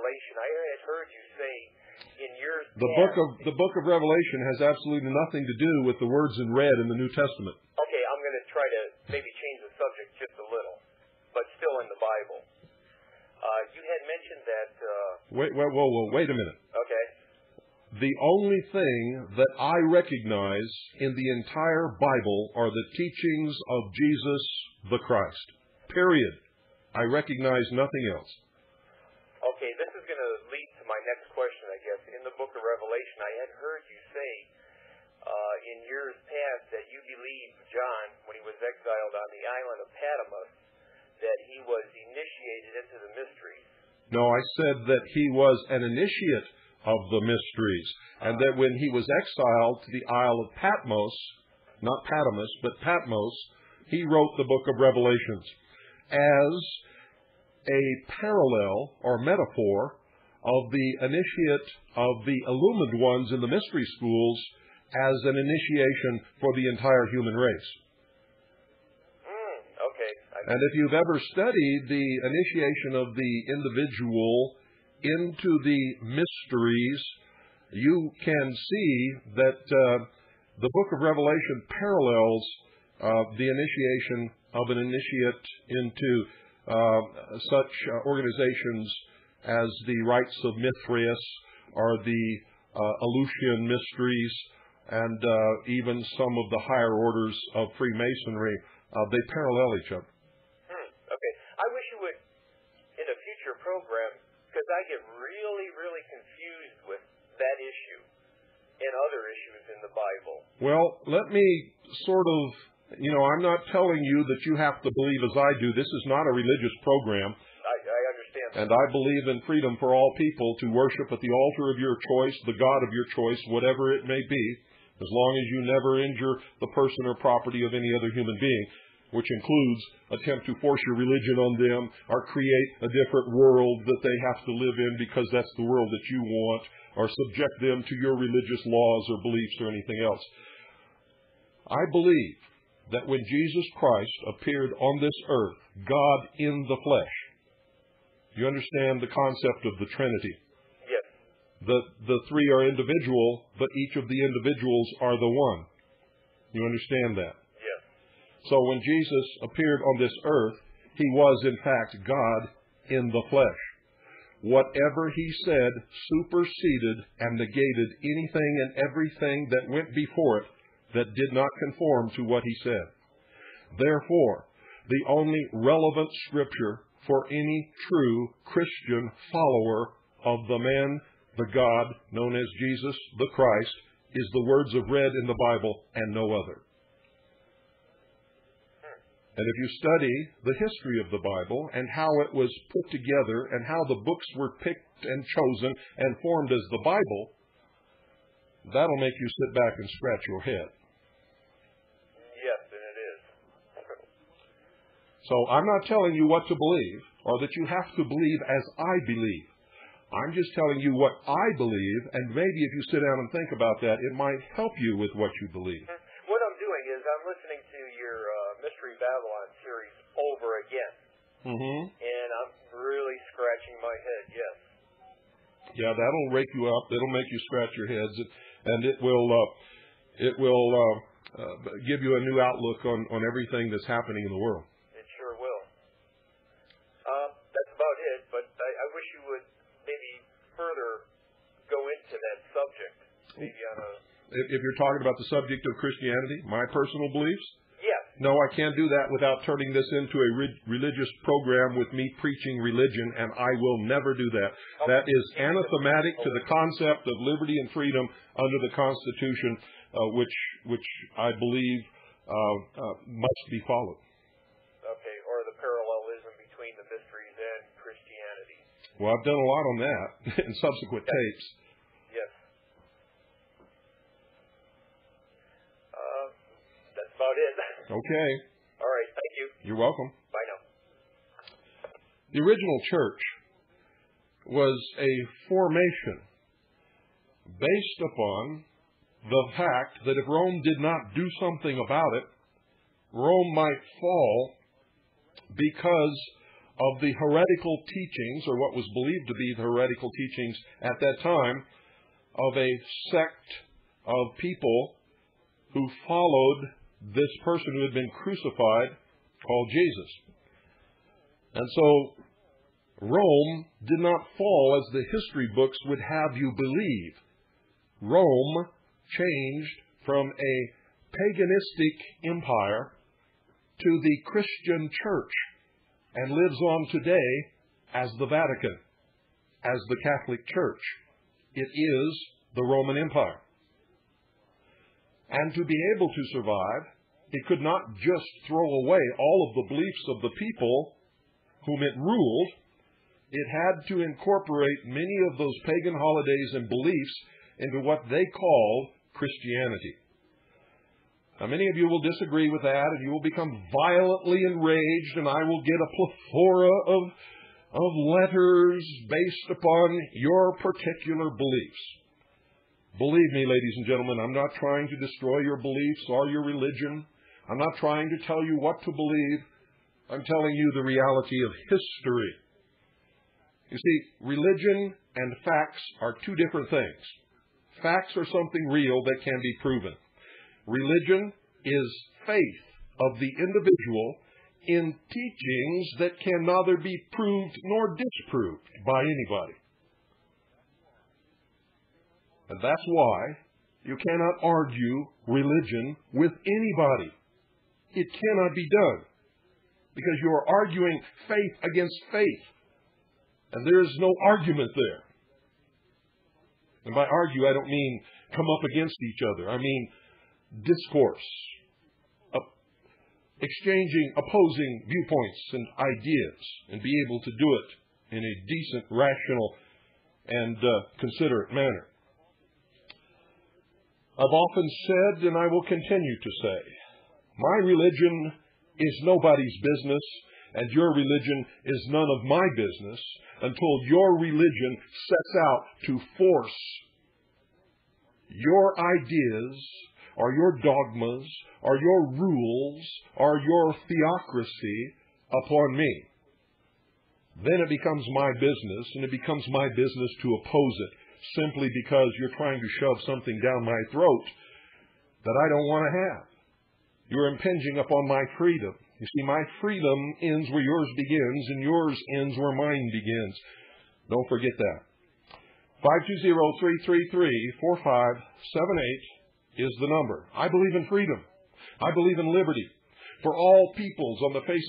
Revelation, I had heard you say in years the book of Revelation has absolutely nothing to do with the words in red in the New Testament. Okay, I'm going to try to maybe change the subject just a little, but still in the Bible. You had mentioned that... Wait a minute. Okay. The only thing that I recognize in the entire Bible are the teachings of Jesus the Christ. Period. I recognize nothing else. Okay, this is going to lead to my next question, I guess. In the book of Revelation, I had heard you say in years past that you believed John, when he was exiled on the island of Patmos, that he was initiated into the mysteries. No, I said that he was an initiate of the mysteries, and that when he was exiled to the Isle of Patmos, not Patmos, but Patmos, he wrote the book of Revelations as a parallel or metaphor of the initiate of the illumined ones in the mystery schools as an initiation for the entire human race. Okay. And if you've ever studied the initiation of the individual into the mysteries, you can see that the book of Revelation parallels the initiation of an initiate into such organizations as the Rites of Mithras or the Eleusinian Mysteries, and even some of the higher orders of Freemasonry. They parallel each other. Okay. I wish you would, in a future program, because I get really, really confused with that issue and other issues in the Bible. Well, let me sort of, I'm not telling you that you have to believe as I do. This is not a religious program. I understand that. And I believe in freedom for all people to worship at the altar of your choice, the God of your choice, whatever it may be, as long as you never injure the person or property of any other human being, which includes attempt to force your religion on them or create a different world that they have to live in because that's the world that you want, or subject them to your religious laws or beliefs or anything else. I believe that when Jesus Christ appeared on this earth, God in the flesh, you understand the concept of the Trinity. Yes. The three are individual, but each of the individuals are the one. You understand that? Yes. So when Jesus appeared on this earth, he was in fact God in the flesh. Whatever he said superseded and negated anything and everything that went before it that did not conform to what he said. Therefore, the only relevant scripture for any true Christian follower of the man, the God known as Jesus the Christ, is the words of read in the Bible and no other. And if you study the history of the Bible and how it was put together and how the books were picked and chosen and formed as the Bible, that'll make you sit back and scratch your head. Yes, and it is. So I'm not telling you what to believe or that you have to believe as I believe. I'm just telling you what I believe, and maybe if you sit down and think about that, it might help you with what you believe. What I'm doing is I'm listening to your Mystery Babylon series over again. Mm-hmm. And I'm really scratching my head, yes. Yeah, that'll wake you up. It'll make you scratch your heads, and it will give you a new outlook on everything that's happening in the world. It sure will. That's about it, but I wish you would maybe further go into that subject. Maybe on a... If you're talking about the subject of Christianity, my personal beliefs? Yes. No, I can't do that without turning this into a religious program with me preaching religion, and I will never do that. That is anathematic to the concept of liberty and freedom under the Constitution, which I believe must be followed. Okay, or the parallelism between the mysteries and Christianity. Well, I've done a lot on that in subsequent tapes. Yes. That's about it. Okay. All right, thank you. You're welcome. Bye now. The original church was a formation based upon the fact that if Rome did not do something about it, Rome might fall because of the heretical teachings, or what was believed to be the heretical teachings at that time, of a sect of people who followed this person who had been crucified called Jesus. And so Rome did not fall as the history books would have you believe. Rome changed from a paganistic empire to the Christian church and lives on today as the Vatican, as the Catholic Church. It is the Roman Empire. And to be able to survive, it could not just throw away all of the beliefs of the people whom it ruled. It had to incorporate many of those pagan holidays and beliefs into what they called Christianity. Now, many of you will disagree with that, and you will become violently enraged, and I will get a plethora of letters based upon your particular beliefs. Believe me, ladies and gentlemen, I'm not trying to destroy your beliefs or your religion. I'm not trying to tell you what to believe. I'm telling you the reality of history. You see, religion and facts are two different things. Facts are something real that can be proven. Religion is faith of the individual in teachings that can neither be proved nor disproved by anybody. And that's why you cannot argue religion with anybody. It cannot be done, because you are arguing faith against faith, and there is no argument there. And by argue, I don't mean come up against each other. I mean discourse, exchanging opposing viewpoints and ideas, and be able to do it in a decent, rational, and considerate manner. I've often said, and I will continue to say, my religion is nobody's business, and your religion is none of my business, until your religion sets out to force your ideas, or your dogmas, or your rules, or your theocracy upon me. Then it becomes my business, and it becomes my business to oppose it, simply because you're trying to shove something down my throat that I don't want to have. You're impinging upon my freedom. You see, my freedom ends where yours begins, and yours ends where mine begins. Don't forget that. 520-333-4578 is the number. I believe in freedom. I believe in liberty for all peoples on the face of